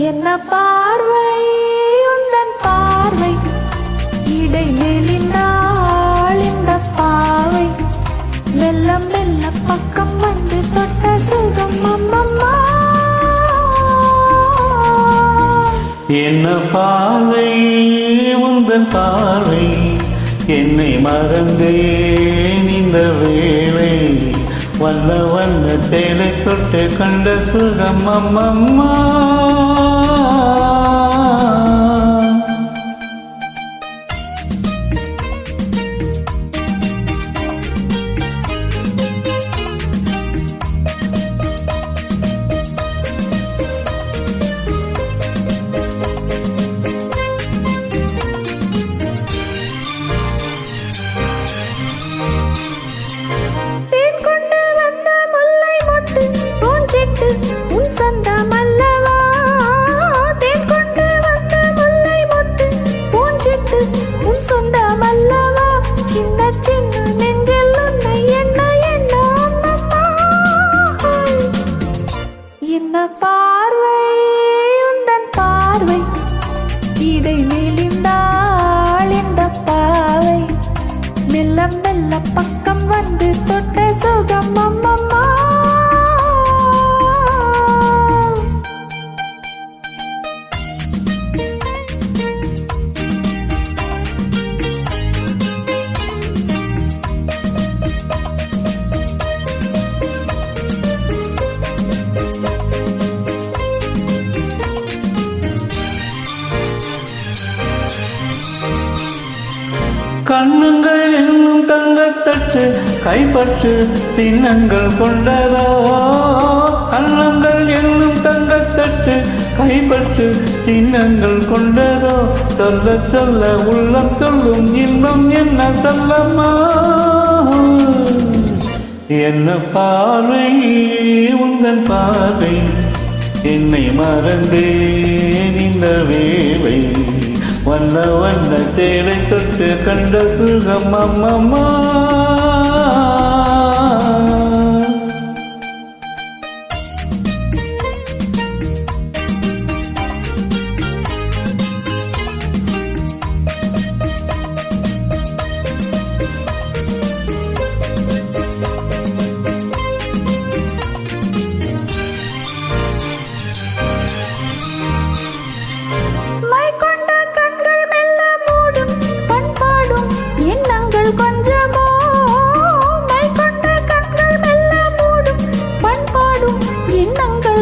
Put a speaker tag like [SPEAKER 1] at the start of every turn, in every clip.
[SPEAKER 1] என்ன பார்வை உந்தன் பார்வை இடை நெளிந்தாள் இந்த பாவை மெல்ல மெல்ல பக்கம் வந்து தொட்ட சுகம் அம்மம்மா.
[SPEAKER 2] என்ன பார்வை உந்தன் பார்வை என்னை மறந்தேன் இந்த வேளை வண்ண வண்ண சேலை தொட்டு கண்ட சுகம் அம்மம்மா.
[SPEAKER 1] என்ன பார்வை உந்தன் பார்வை இடை நெளிந்தாள் இந்த பாவை மெல்ல மெல்ல பக்கம் வந்து தொட்ட சுகம் அம்மம்மா.
[SPEAKER 2] கண்ணுங்கள் என்னும் தங்கத்தட்டு கைப்பற்று சின்னங்கள் கொண்டதோ கண்ணுங்கள் என்னும் தங்கத்தட்டு கைப்பற்று சின்னங்கள் கொண்டதோ சொல்ல சொல்ல உள்ளம் சொல்லும் இன்பம் என்ன சொல்லம்மா. என்ன பார்வை உந்தன் பார்வை என்னை மறந்தேன் இந்த வேளை வண்ண வண்ண சேலை தொட்டு கண்ட சுகம் அம்மம்மா.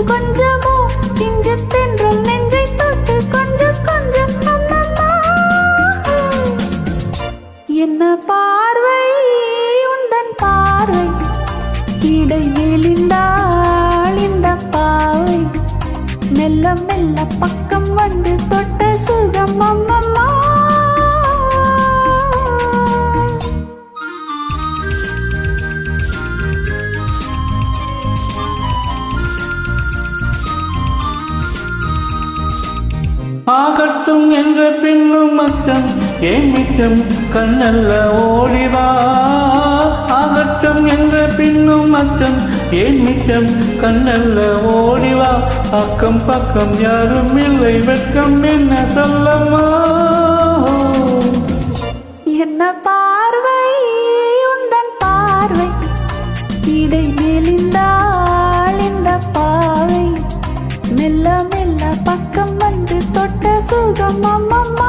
[SPEAKER 1] கொஞ்சமோ இன்று தென்றல் நெஞ்சை தொட்டு கொஞ்சம் கொஞ்சம் அம்மம்மா. என்ன பார்வை உந்தன் பார்வை இடை நெளிந்தாள் இந்த பாவை மெல்ல மெல்ல பக்கம் வந்து தொட்ட சுகம் அம்மம்மா.
[SPEAKER 2] ஆகட்டும் என்ற பின்னும் மச்சம் ஏன் மிச்சம் கண்ணல்ல ஓடிவா ஆகட்டும் என்ற பின்னும் மச்சம் ஏன் மிச்சம் கண்ணல்ல ஓடிவா அக்கம் பக்கம் யாரும் இல்லை வெட்கம் என்ன சொல்லம்மா.
[SPEAKER 1] என்ன பார்வை உந்தன் பார்வை இடை நெளிந்தாள் இந்த பாவை மெல்ல மெல்ல பக்கம் வந்து தொட்ட சுகம் அம்மம்மா.